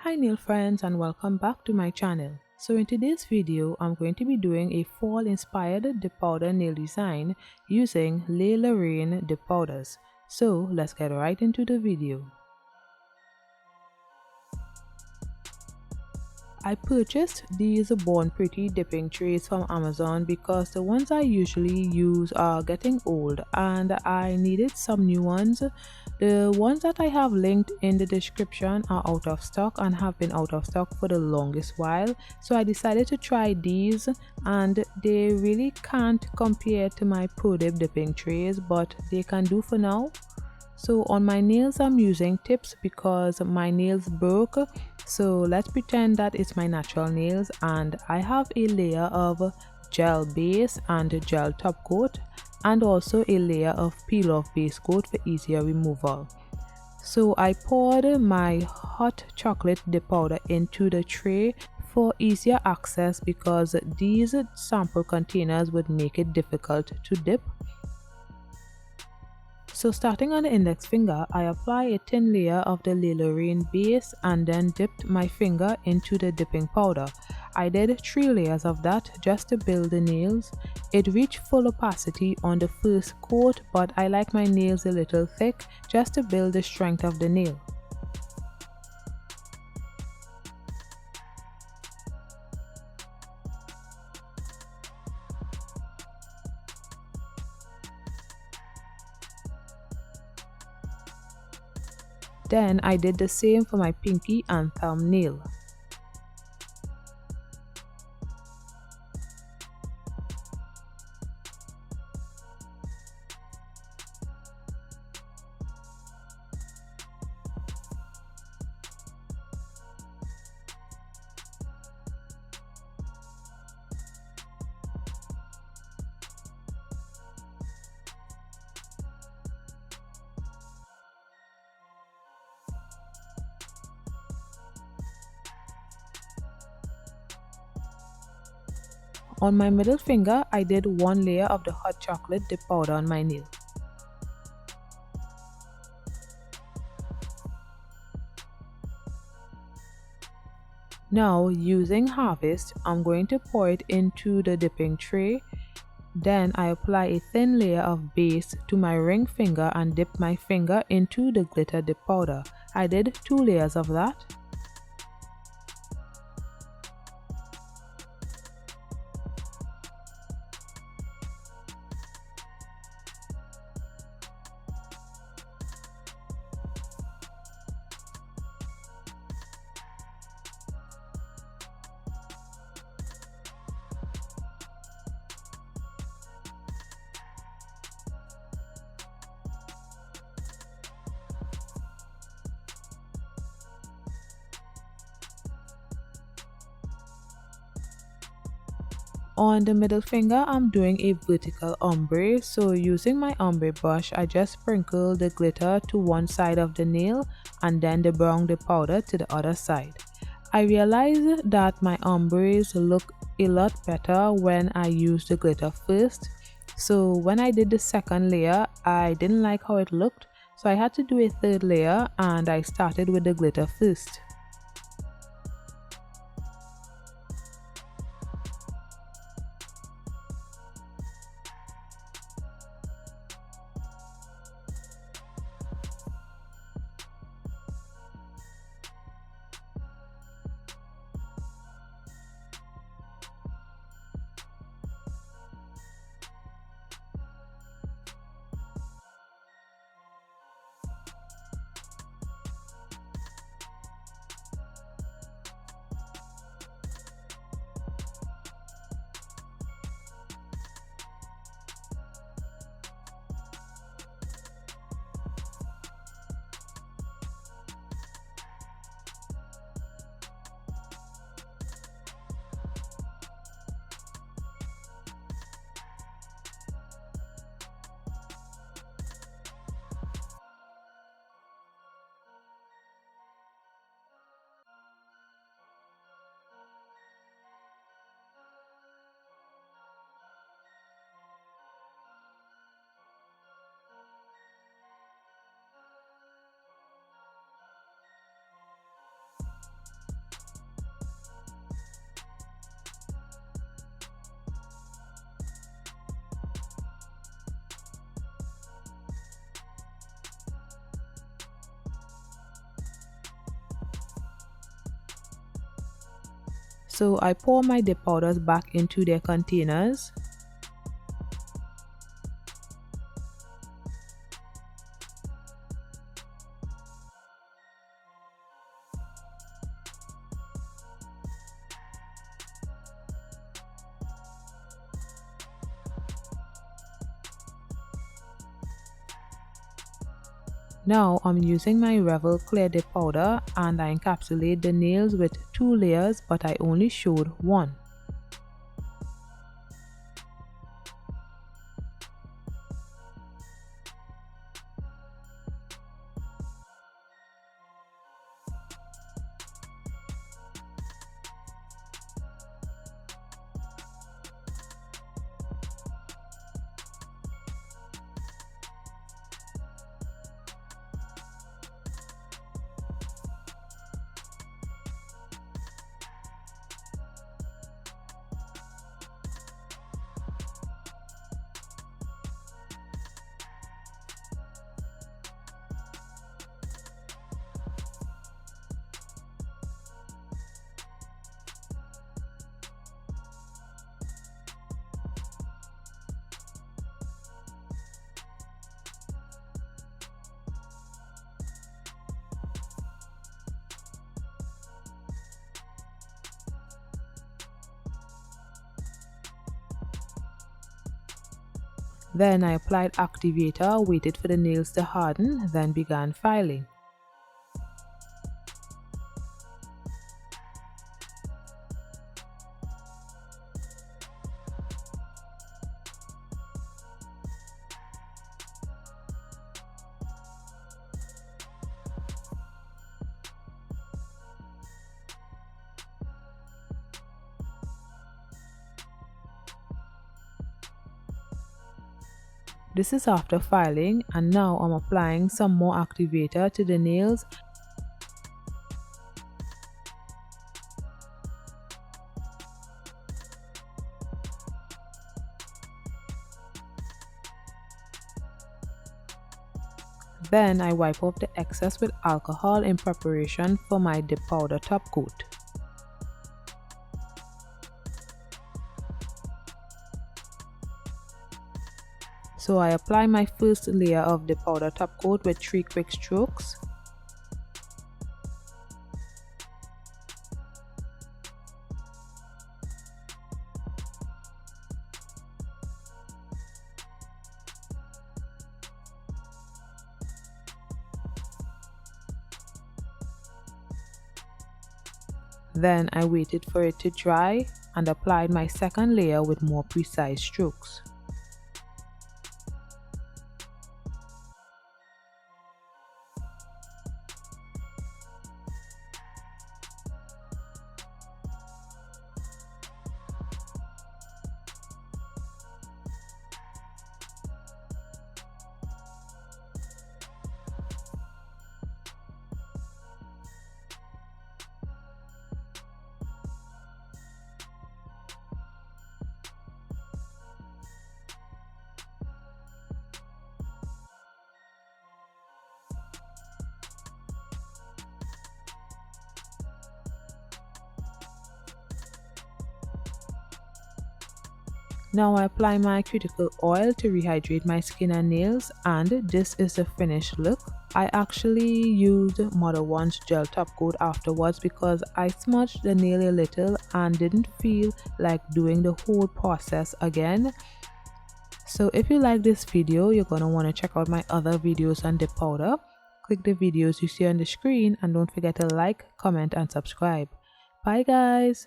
Hi nail friends, and welcome back to my channel. So in today's video, I'm going to be doing a fall inspired dip powder nail design using Layla dip powders. So let's get right into the video. I purchased these Born Pretty dipping trays from Amazon because the ones I usually use are getting old and I needed some new ones. The ones that I have linked in the description are out of stock and have been out of stock for the longest while. So I decided to try these and they really can't compare to my Pro Dip dipping trays, but they can do for now. So on my nails I'm using tips because my nails broke, so let's pretend that it's my natural nails, and I have a layer of gel base and gel top coat and also a layer of peel off base coat for easier removal. So I poured my hot chocolate dip powder into the tray for easier access because these sample containers would make it difficult to dip. So starting on the index finger, I apply a thin layer of the Layla base and then dipped my finger into the dipping powder. I did 3 layers of that just to build the nails. It reached full opacity on the first coat, but I like my nails a little thick just to build the strength of the nail. Then I did the same for my pinky and thumb nail. On my middle finger, I did 1 layer of the hot chocolate dip powder on my nail. Now using Harvest, I'm going to pour it into the dipping tray. Then I apply a thin layer of base to my ring finger and dip my finger into the glitter dip powder. I did 2 layers of that. On the middle finger, I'm doing a vertical ombre, so using my ombre brush, I just sprinkle the glitter to one side of the nail and then the brown dip powder to the other side. I realized that my ombres look a lot better when I use the glitter first, so when I did the second layer, I didn't like how it looked, so I had to do a third layer and I started with the glitter first. So I pour my dip powders back into their containers. Now I'm using my Revel clear dip powder and I encapsulate the nails with 2 layers, but I only showed 1. Then I applied activator, waited for the nails to harden, then began filing. This is after filing, and now I'm applying some more activator to the nails. Then I wipe off the excess with alcohol in preparation for my dip powder top coat. So I apply my first layer of the powder top coat with 3 quick strokes. Then I waited for it to dry and applied my second layer with more precise strokes. Now I apply my cuticle oil to rehydrate my skin and nails, and this is the finished look. I actually used Mother One's gel top coat afterwards because I smudged the nail a little and didn't feel like doing the whole process again. So if you like this video, you're gonna want to check out my other videos on dip powder. Click the videos you see on the screen and don't forget to like, comment and subscribe. Bye guys!